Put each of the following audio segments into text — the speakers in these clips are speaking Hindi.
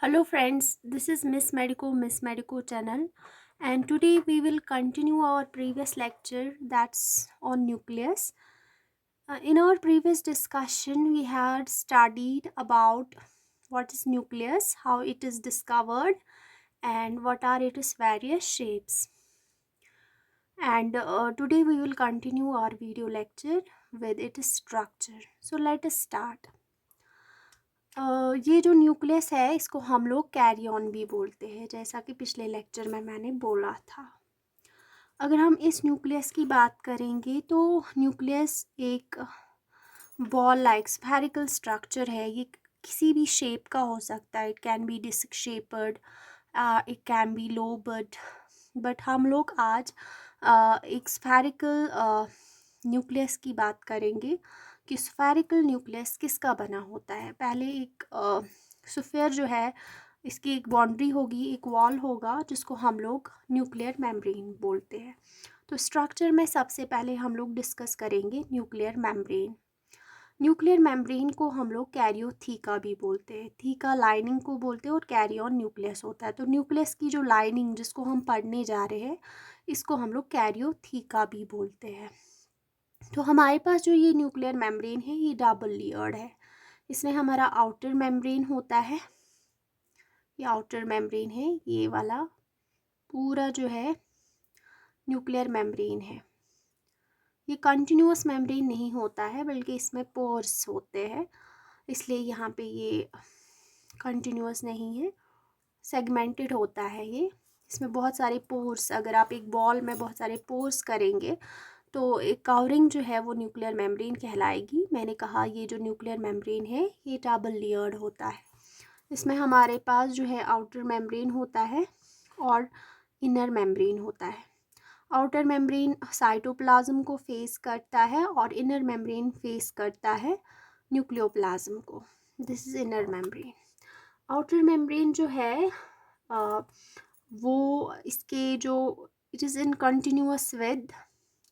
Hello friends, this is Miss Medico channel, and today we will continue our previous lecture that's on nucleus. In our previous discussion we had studied about what is nucleus, how it is discovered, and what are its various shapes. And today we will continue our video lecture with its structure. So let us start. ये जो न्यूक्लियस है इसको हम लोग कैरी ऑन भी बोलते हैं, जैसा कि पिछले लेक्चर में मैंने बोला था। अगर हम इस न्यूक्लियस की बात करेंगे तो न्यूक्लियस एक बॉल लाइक स्फेरिकल स्ट्रक्चर है। ये किसी भी शेप का हो सकता है। It can be disc shaped, it can be lobed, but हम लोग आज एक स्फेरिकल न्यूक्लियस की बात करेंगे कि स्फेरिकल न्यूक्लियस किसका बना होता है। पहले एक स्फीयर जो है इसकी एक बाउंड्री होगी, एक वॉल होगा जिसको हम लोग न्यूक्लियर मेम्ब्रेन बोलते हैं। तो स्ट्रक्चर में सबसे पहले हम लोग डिस्कस करेंगे न्यूक्लियर मेम्ब्रेन। न्यूक्लियर मेम्ब्रेन को हम लोग कैरियोथीका भी बोलते हैं। थीका लाइनिंग को बोलते हैं और कैरियन न्यूक्लियस होता है। तो न्यूक्लियस की जो लाइनिंग जिसको हम पढ़ने जा रहे हैं इसको हम लोग कैरियोथीका भी बोलते हैं। तो हमारे पास जो ये न्यूक्लियर मेम्ब्रेन है ये डबल लेयर्ड है। इसमें हमारा आउटर मेम्ब्रेन होता है, ये आउटर मेम्ब्रेन है, ये वाला पूरा जो है न्यूक्लियर मेम्ब्रेन है। ये कंटिन्यूअस मेम्ब्रेन नहीं होता है बल्कि इसमें पोर्स होते हैं, इसलिए यहाँ पे ये कंटिन्यूअस नहीं है, सेगमेंटेड होता है ये। इसमें बहुत सारे पोर्स, अगर आप एक बॉल में बहुत सारे पोर्स करेंगे तो एक कवरिंग जो है वो न्यूक्लियर मेम्ब्रेन कहलाएगी। मैंने कहा ये जो न्यूक्लियर मेम्ब्रेन है ये डबल लेयर्ड होता है। इसमें हमारे पास जो है आउटर मेम्ब्रेन होता है और इनर मेम्ब्रेन होता है। आउटर मेम्ब्रेन साइटोप्लाज्म को फेस करता है और इनर मेम्ब्रेन फेस करता है न्यूक्लियोप्लाज्म को। This is inner membrane. Outer membrane जो है वो इसके जो it is in continuous with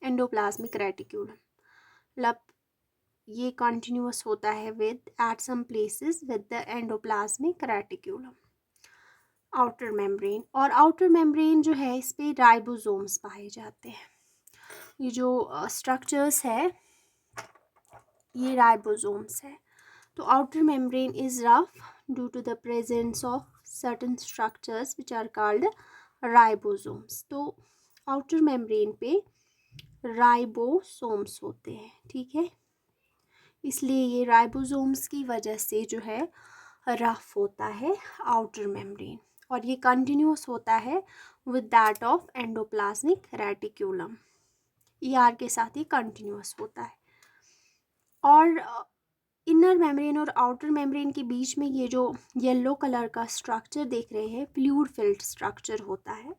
endoplasmic reticulum, मतलब ये कंटिन्यूअस होता है with at some places with the endoplasmic reticulum. Outer membrane, और आउटर मेम्ब्रेन जो है इस पे राइबोसोम्स पाए जाते हैं। ये जो स्ट्रक्चर्स है ये राइबोसोम्स है। तो outer membrane is rough due to the presence of certain structures which are called ribosomes. तो आउटर मेम्ब्रेन पे राइबोसोम्स होते हैं, ठीक है, इसलिए ये राइबोसोम्स की वजह से जो है रफ होता है आउटर मेम्ब्रेन, और ये कंटिन्यूस होता है with that of endoplasmic reticulum. ER के साथ ही कंटिन्यूस होता है। और इनर मेम्ब्रेन और आउटर मेम्ब्रेन के बीच में ये जो येलो कलर का स्ट्रक्चर देख रहे हैं फ्लूइड फिल्ड स्ट्रक्चर होता है।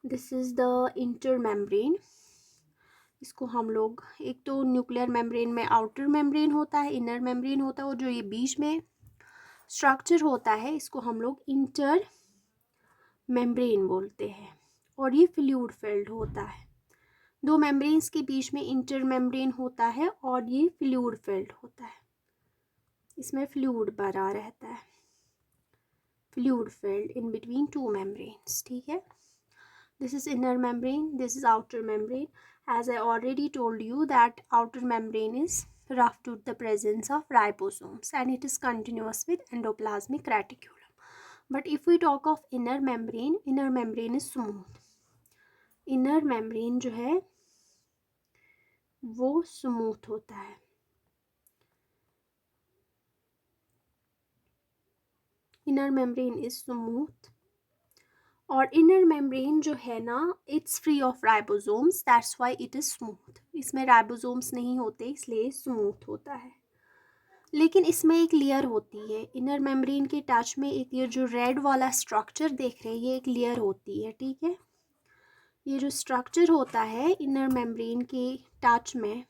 This is the inter membrane. इसको हम लोग, एक तो न्यूक्लियर मेम्ब्रेन में आउटर मेम्ब्रेन होता है, इनर मेम्ब्रेन होता है, और जो ये बीच में स्ट्रक्चर होता है इसको हम लोग इंटर मेम्ब्रेन बोलते हैं, और ये फ्लूइड फिल्ड होता है। दो मेम्ब्रेन्स के बीच में इंटर मेम्ब्रेन होता है और ये फ्लूइड फिल्ड होता है, इसमें फ्लूइड भरा रहता है, fluid filled in between two membranes, ठीक है। This is inner membrane, this is outer membrane. As I already told you that outer membrane is rough due to the presence of ribosomes and it is continuous with endoplasmic reticulum. But if we talk of inner membrane is smooth. Inner membrane जो है वो smooth होता है। Inner membrane is smooth, और इनर मेम्ब्रेन जो है ना it's free of ribosomes, that's why it is smooth. इसमें राइबोसोम्स नहीं होते इसलिए स्मूथ होता है। लेकिन इसमें एक लेयर होती है इनर मेम्ब्रेन के टच में, एक ये जो रेड वाला स्ट्रक्चर देख रहे हैं ये एक लेयर होती है, ठीक है। ये जो स्ट्रक्चर होता है इनर मेम्ब्रेन के टच में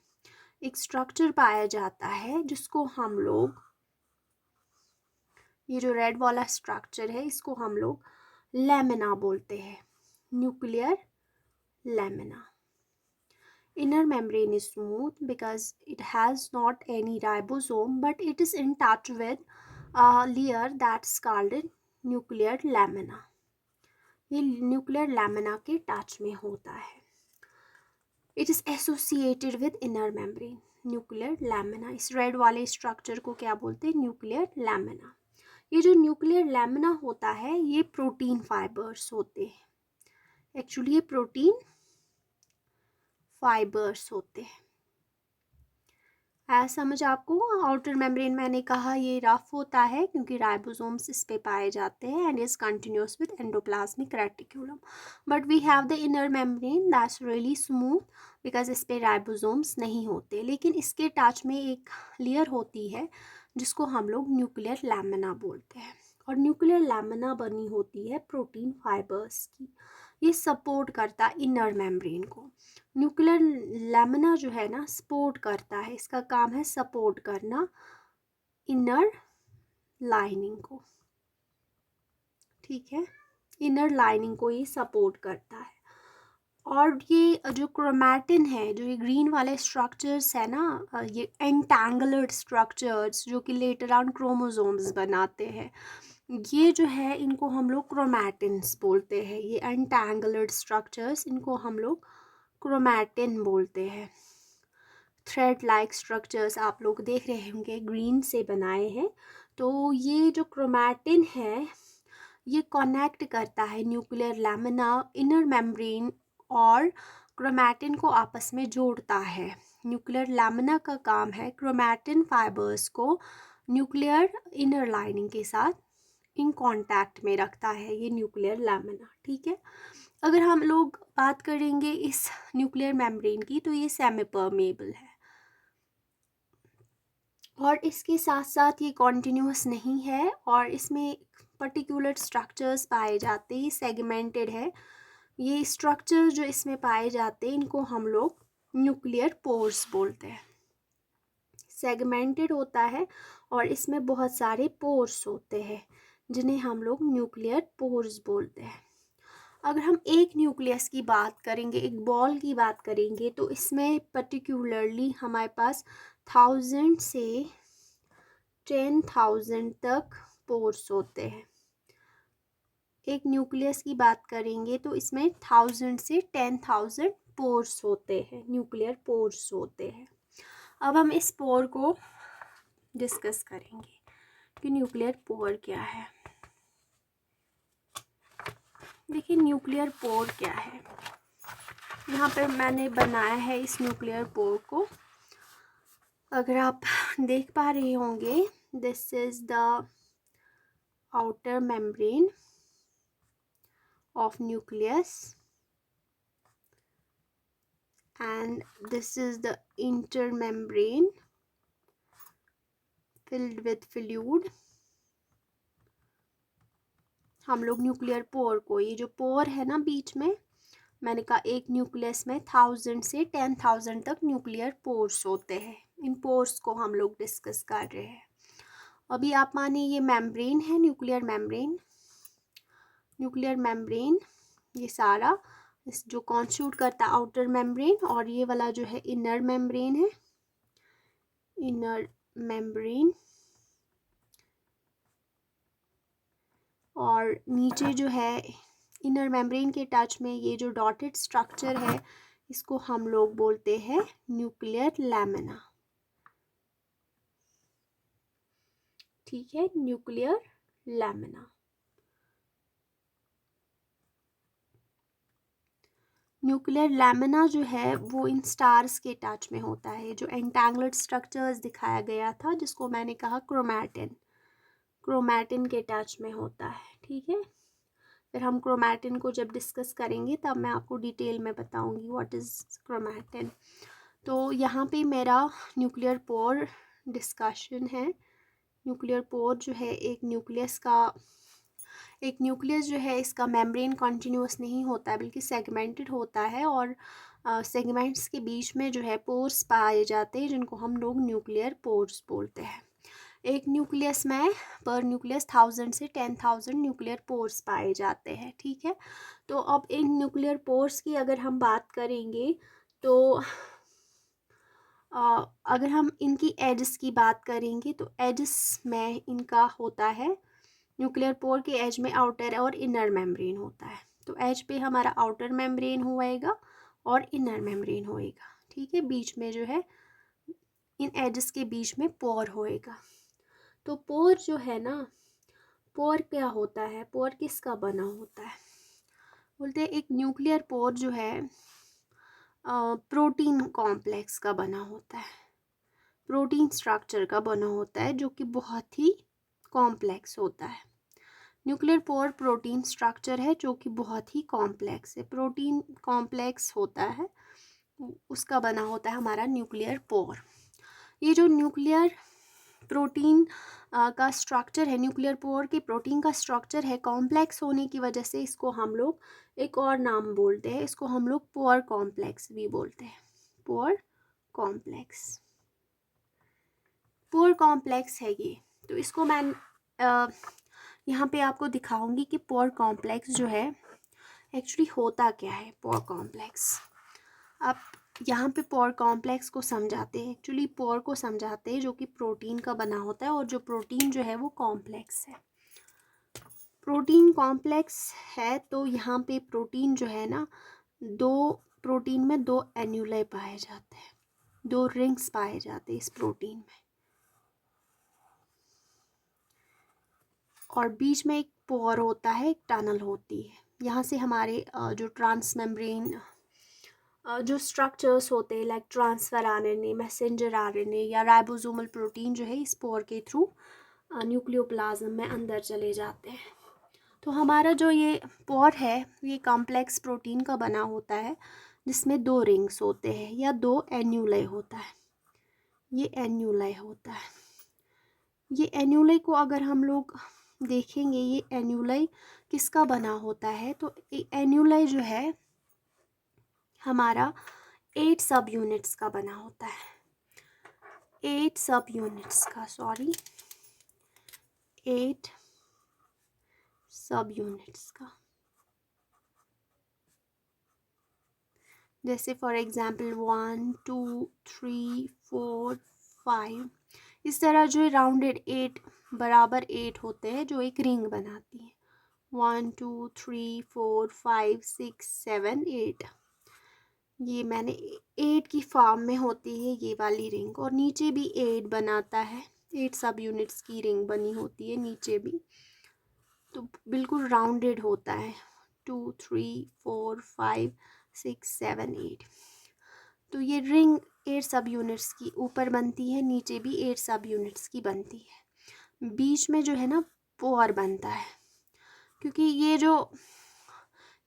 एक स्ट्रक्चर पाया जाता है जिसको हम लोग, ये जो रेड वाला स्ट्रक्चर है इसको हम लोग लैमिना बोलते हैं, nuclear lamina. Inner membrane is smooth because it has not any ribosome but it is in touch with a layer that's called nuclear lamina, ये न्यूक्लियर लैमिना के टच में होता है। It is associated with inner membrane. Nuclear lamina, इस रेड वाले स्ट्रक्चर को क्या बोलते हैं? Nuclear lamina. ये जो न्यूक्लियर लैमिना होता है ये प्रोटीन फाइबर्स होते हैं। एक्चुअली ये प्रोटीन फाइबर्स होते हैं। समझ आपको? आउटर मेम्ब्रेन मैंने कहा ये रफ होता है क्योंकि राइबोसोम्स इस पे पाए जाते हैं and is continuous with endoplasmic reticulum. But we have the inner membrane that's really smooth because इस पे राइबोसोम्स नहीं होते, लेकिन इसके टच में एक लेयर होती है जिसको हम लोग न्यूक्लियर लैमिना बोलते हैं। और न्यूक्लियर लैमिना बनी होती है प्रोटीन फाइबर्स की। ये सपोर्ट करता है इनर मेम्ब्रेन को। न्यूक्लियर लैमिना जो है ना सपोर्ट करता है, इसका काम है सपोर्ट करना इनर लाइनिंग को। ठीक है, इनर लाइनिंग को ये सपोर्ट करता है। और ये जो क्रोमैटिन है, जो ये ग्रीन वाले स्ट्रक्चर्स है ना, ये एंटैंगल्ड स्ट्रक्चर्स जो कि लेटर ऑन क्रोमोसोम्स बनाते हैं, ये जो है इनको हम लोग क्रोमैटिन्स बोलते हैं। ये एंटैंगल्ड स्ट्रक्चर्स, इनको हम लोग क्रोमैटिन बोलते हैं। थ्रेड लाइक स्ट्रक्चर्स आप लोग देख रहे होंगे ग्रीन से बनाए हैं। तो ये जो क्रोमैटिन है ये कनेक्ट करता है न्यूक्लियर लैमिना, इनर मेम्ब्रेन और क्रोमैटिन को आपस में जोड़ता है। न्यूक्लियर लैमिना का काम है क्रोमैटिन फाइबर्स को न्यूक्लियर इनर लाइनिंग के साथ इन कांटेक्ट में रखता है ये न्यूक्लियर लैमिना। ठीक है, अगर हम लोग बात करेंगे इस न्यूक्लियर मेम्ब्रेन की तो ये सेमी परमेबल है और इसके साथ साथ ये कॉन्टिन्यूस नहीं है और इसमें पर्टिकुलर स्ट्रक्चर्स पाए जाते हैं, सेगमेंटेड है। ये स्ट्रक्चर जो इसमें पाए जाते हैं इनको हम लोग न्यूक्लियर पोर्स बोलते हैं। सेगमेंटेड होता है और इसमें बहुत सारे पोर्स होते हैं जिन्हें हम लोग न्यूक्लियर पोर्स बोलते हैं। अगर हम एक न्यूक्लियस की बात करेंगे, एक बॉल की बात करेंगे, तो इसमें पर्टिकुलरली हमारे पास 1000 से 10,000 तक पोर्स होते हैं। एक न्यूक्लियस की बात करेंगे तो इसमें 1000 से 10,000 पोर्स होते हैं, न्यूक्लियर पोर्स होते हैं। अब हम इस पोर को डिस्कस करेंगे कि न्यूक्लियर पोर क्या है। देखिए न्यूक्लियर पोर क्या है, यहाँ पे मैंने बनाया है इस न्यूक्लियर पोर को। अगर आप देख पा रहे होंगे, this is the outer membrane of nucleus and this is the intermembrane filled with fluid। हम लोग न्यूक्लियर पोर को, ये जो पोर है ना बीच में, मैंने कहा एक न्यूक्लियस में 1000 से 10,000 तक न्यूक्लियर पोर्स होते हैं। इन पोर्स को हम लोग डिस्कस कर रहे हैं। अभी आप माने ये मेम्ब्रेन है, न्यूक्लियर मेम्ब्रेन। न्यूक्लियर मेम्ब्रेन ये सारा इस जो कॉन्स्टिट्यूट करता है आउटर मेम्ब्रेन, और ये वाला जो है इनर मेम्ब्रेन है, इनर मेम्ब्रेन। और नीचे जो है इनर मेम्ब्रेन के टच में ये जो डॉटेड स्ट्रक्चर है इसको हम लोग बोलते हैं न्यूक्लियर लैमिना। ठीक है, न्यूक्लियर लैमिना। न्यूक्लियर लैमिना जो है वो इन स्टार्स के टच में होता है। जो एंटैंगल्ड स्ट्रक्चर्स दिखाया गया था जिसको मैंने कहा क्रोमैटिन, क्रोमैटिन के टच में होता है। ठीक है, फिर हम क्रोमैटिन को जब डिस्कस करेंगे तब मैं आपको डिटेल में बताऊंगी व्हाट इज़ क्रोमैटिन। तो यहाँ पे मेरा न्यूक्लियर पोर डिस्कशन है। न्यूक्लियर पोर जो है एक न्यूक्लियस जो है इसका मेम्ब्रेन कॉन्टिन्यूस नहीं होता है बल्कि सेगमेंटेड होता है और सेगमेंट्स के बीच में जो है पोर्स पाए जाते हैं जिनको हम लोग न्यूक्लियर पोर्स बोलते हैं। एक न्यूक्लियस में पर न्यूक्लियस 1000 से 10,000 न्यूक्लियर पोर्स पाए जाते हैं। ठीक है, तो अब इन न्यूक्लियर पोर्स की अगर हम बात करेंगे तो अगर हम इनकी एड्स की बात करेंगे तो एड्स में इनका होता है न्यूक्लियर पोर के एज में आउटर और इनर मेम्ब्रेन होता है। तो एज पे हमारा आउटर मेम्ब्रेन होएगा और इनर मेम्ब्रेन होएगा, ठीक है। बीच में जो है, इन एजेस के बीच में पोर होएगा। तो पोर जो है ना, पोर क्या होता है, पोर किसका बना होता है? बोलते हैं एक न्यूक्लियर पोर जो है प्रोटीन कॉम्प्लेक्स का बना होता है, प्रोटीन स्ट्रक्चर का बना होता है, जो कि बहुत ही कॉम्प्लेक्स होता है। न्यूक्लियर पोर प्रोटीन स्ट्रक्चर है जो कि बहुत ही कॉम्प्लेक्स है, प्रोटीन कॉम्प्लेक्स होता है, उसका बना होता है हमारा न्यूक्लियर पोर। ये जो न्यूक्लियर प्रोटीन का स्ट्रक्चर है, न्यूक्लियर पोर के प्रोटीन का स्ट्रक्चर है, कॉम्प्लेक्स होने की वजह से इसको हम लोग एक और नाम बोलते हैं, इसको हम लोग पोर कॉम्प्लेक्स भी बोलते हैं। पोर कॉम्प्लेक्स, पोर कॉम्प्लेक्स है ये। तो इसको मैं यहाँ पे आपको दिखाऊंगी कि पोर कॉम्प्लेक्स जो है एक्चुअली होता क्या है। पोर कॉम्प्लेक्स, आप यहाँ पे पोर कॉम्प्लेक्स को समझाते हैं, एक्चुअली पोर को समझाते हैं, जो कि प्रोटीन का बना होता है और जो प्रोटीन जो है वो कॉम्प्लेक्स है। प्रोटीन कॉम्प्लेक्स है तो यहाँ पे प्रोटीन जो है ना, प्रोटीन में दो एन्यूलाई पाए जाते हैं, दो रिंग्स पाए जाते हैं इस प्रोटीन में, और बीच में एक पोर होता है, एक टनल होती है। यहाँ से हमारे जो ट्रांस मेम्ब्रेन जो स्ट्रक्चर्स होते हैं, like transfer RNA, messenger RNA या राइबोसोमल प्रोटीन जो है इस पोर के थ्रू न्यूक्लियोप्लाज्म में अंदर चले जाते हैं। तो हमारा जो ये पोर है ये कॉम्प्लेक्स प्रोटीन का बना होता है, जिसमें दो रिंग्स होते हैं या दो एन्यूलाई होता है। ये एन्यूलाई होता है। ये एन्यूलाई को अगर हम लोग देखेंगे, ये एन्यूलाई किसका बना होता है, तो एन्यूलाई जो है हमारा 8 सब यूनिट्स का बना होता है, 8 सब यूनिट्स का, 8 सब यूनिट्स का। जैसे फॉर एग्जांपल 1 2 3 4 5, इस तरह जो राउंडेड 8 बराबर 8 होते हैं जो एक रिंग बनाती है। 1 2 3 4 5 6 7 8, ये मैंने 8 की फॉर्म में होती है ये वाली रिंग, और नीचे भी 8 बनाता है, 8 सब यूनिट्स की रिंग बनी होती है नीचे भी। तो बिल्कुल राउंडेड होता है, 2 3 4 5 6 7 8। तो ये रिंग 8 सब यूनिट्स की ऊपर बनती है, नीचे भी 8 सब यूनिट्स की बनती है। बीच में जो है ना पोर बनता है, क्योंकि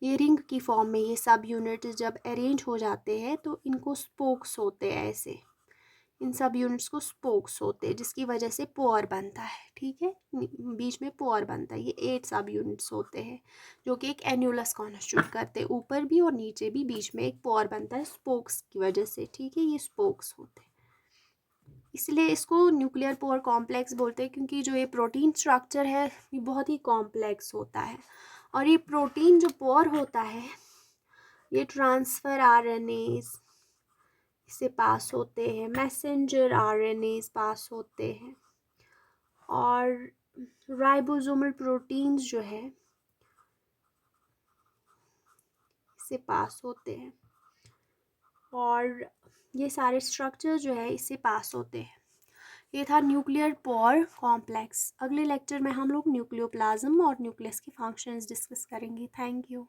ये रिंग की फॉर्म में ये सब यूनिट जब अरेंज हो जाते हैं तो इनको स्पोक्स होते हैं, ऐसे इन सब यूनिट्स को स्पोक्स होते हैं, जिसकी वजह से पोर बनता है, ठीक है। बीच में पोर बनता है। ये 8 सब यूनिट्स होते हैं जो कि एक एन्यूलस कॉन्स्टिट्यूट करते हैं, ऊपर भी और नीचे भी बीच में एक पोर बनता है स्पोक्स की वजह से, ठीक है। ये स्पोक्स होते हैं, इसलिए इसको न्यूक्लियर पोर कॉम्प्लेक्स बोलते हैं, क्योंकि जो ये प्रोटीन स्ट्रक्चर है ये बहुत ही कॉम्प्लेक्स होता है। और ये प्रोटीन जो पोर होता है ये ट्रांसफ़र आरएनएज से पास होते हैं, मैसेंजर आरएनएज पास होते हैं, और राइबोसोमल प्रोटीन्स जो है इससे पास होते हैं, और ये सारे स्ट्रक्चर जो है इससे पास होते हैं। ये था न्यूक्लियर पोर कॉम्प्लेक्स। अगले लेक्चर में हम लोग न्यूक्लियोप्लाज्म और न्यूक्लियस के फंक्शंस डिस्कस करेंगे। Thank you.